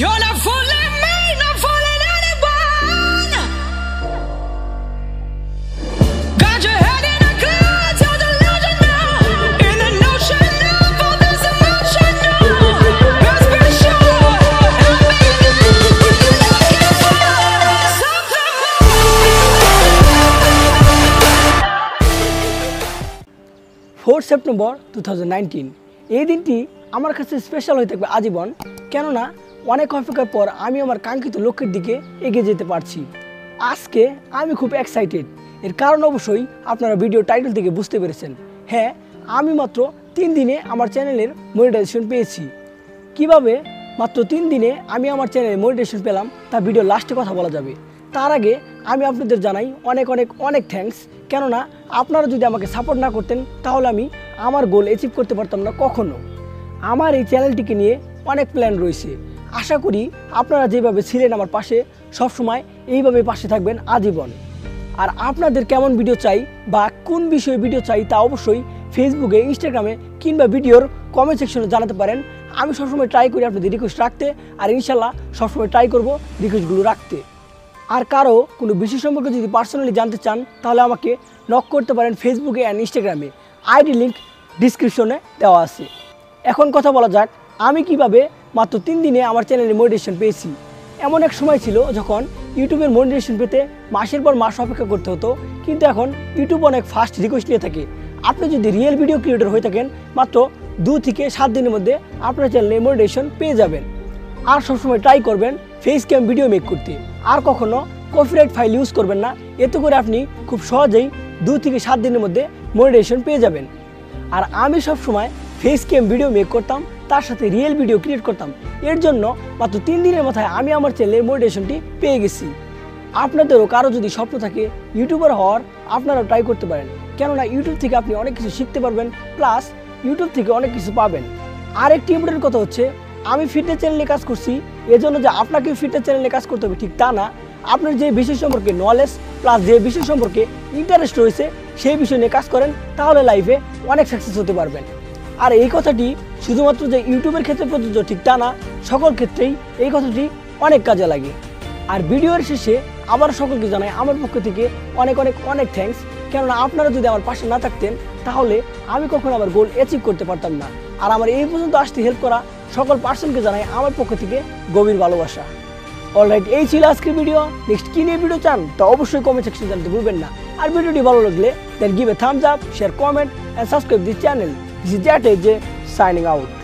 You're not fooling me, not fooling anyone. Got your head in a cloud, so delusional. In the notion of all this emotional. Let's be sure, I'm begging you, you're looking for something more. 4 September 2019 এই দিনটি আমার কাছে special হয়ে থাকবে আজীবন, কেননা অনেক অপেক্ষার পর আমি আমার কাঙ্ক্ষিত লক্ষ্যের দিকে এগিয়ে যেতে পারছি। আজকে আমি খুব এক্সাইটেড, এর কারণ অবশ্যই আপনারা ভিডিও টাইটেল থেকে বুঝতে পেরেছেন। হ্যাঁ, আমি মাত্র 3 দিনে আমার চ্যানেলের মনিটাইজেশন পেয়েছি। কিভাবে মাত্র 3 দিনে আমি আমার চ্যানেলে মনিটাইজেশন পেলাম তা ভিডিও লাস্টে কথা বলা যাবে। তার আগে আমি আপনাদের জানাই অনেক অনেক অনেক থ্যাঙ্কস, কেননা আপনারা যদি আমাকে সাপোর্ট না করতেন তাহলে আমি আমার গোল অ্যাচিভ করতে পারতাম না কখনো। আমার এই চ্যানেলটিকে নিয়ে অনেক প্ল্যান রয়েছে। আশা করি আপনারা যেভাবে ছিলেন আমার পাশে সবসময় এইভাবে পাশে থাকবেন আজীবন। আর আপনাদের কেমন ভিডিও চাই বা কোন বিষয়ে ভিডিও চাই তা অবশ্যই ফেসবুকে, ইনস্টাগ্রামে কিংবা ভিডিওর কমেন্ট সেকশনে জানাতে পারেন। আমি সবসময় ট্রাই করি আপনাদের রিকোয়েস্ট রাখতে, আর ইনশাল্লাহ সবসময় ট্রাই করব রিকোয়েস্টগুলো রাখতে। আর কারো কোনো বিষয় সম্পর্কে যদি পার্সোনালি জানতে চান তাহলে আমাকে নক করতে পারেন ফেসবুকে অ্যান্ড ইনস্টাগ্রামে। আইডি লিঙ্ক ডিসক্রিপশনে দেওয়া আছে। এখন কথা বলা যাক আমি কিভাবে মাত্র 3 দিনে আমার চ্যানেলে মনিটাইজেশন পেয়েছি। এমন এক সময় ছিল যখন ইউটিউবের মনিটাইজেশন পেতে মাসের পর মাস অপেক্ষা করতে হতো, কিন্তু এখন ইউটিউব অনেক ফাস্ট রিকোয়েস্ট নিয়ে থাকে। আপনি যদি রিয়েল ভিডিও ক্রিয়েটর হয়ে থাকেন মাত্র 2 থেকে 7 দিনের মধ্যে আপনার চ্যানেলে মনিটাইজেশন পেয়ে যাবেন। আর সবসময় ট্রাই করবেন ফেস ক্যাম ভিডিও মেক করতে, আর কখনো কপিরাইট ফাইল ইউজ করবেন না। এতে করে আপনি খুব সহজেই 2 থেকে 7 দিনের মধ্যে মনিটাইজেশন পেয়ে যাবেন। আর আমি সবসময় ফেস ক্যাম ভিডিও মেক করতাম, তার সাথে রিয়েল ভিডিও ক্রিয়েট করতাম। এর জন্য মাত্র 3 দিনের মাথায় আমি আমার চ্যানেলের মনিটাইজেশনটি পেয়ে গেছি। আপনাদেরও কারো যদি স্বপ্ন থাকে ইউটিউবার হওয়ার, আপনারাও ট্রাই করতে পারেন, কেননা ইউটিউব থেকে আপনি অনেক কিছু শিখতে পারবেন, প্লাস ইউটিউব থেকে অনেক কিছু পাবেন। আর একটি ইম্পর্টেন্ট কথা হচ্ছে, আমি ফিটনেস চ্যানেলে কাজ করছি এজন্য যে আপনাকে ফিটনেস চ্যানেলে কাজ করতে হবে ঠিক তা না। আপনার যে বিষয় সম্পর্কে নলেজ প্লাস যে বিষয় সম্পর্কে ইন্টারেস্ট রয়েছে সেই বিষয় নিয়ে কাজ করেন, তাহলে লাইফে অনেক সাকসেস হতে পারবেন। আর এই কথাটি শুধুমাত্র যে ইউটিউবের ক্ষেত্রে প্রযোজ্য ঠিক তা না, সকল ক্ষেত্রেই এই কথাটি অনেক কাজে লাগে। আর ভিডিওর শেষে আবার সকলকে জানাই আমার পক্ষ থেকে অনেক অনেক অনেক থ্যাঙ্কস, কেননা আপনারা যদি আমার পাশে না থাকতেন তাহলে আমি কখনো আমার গোল অ্যাচিভ করতে পারতাম না। আর আমার এই পর্যন্ত আসতে হেল্প করা সকল পার্সনকে জানাই আমার পক্ষ থেকে গভীর ভালোবাসা। অলরাইট, এই ছিল আজকের ভিডিও। নেক্সট কি নিয়ে ভিডিও চান তা অবশ্যই কমেন্ট সেকশনে জানাতে ভুলবেন না। আর ভিডিওটি ভালো লাগলে then give a thumbs up, share, comment and subscribe this channel. This is Jate signing out.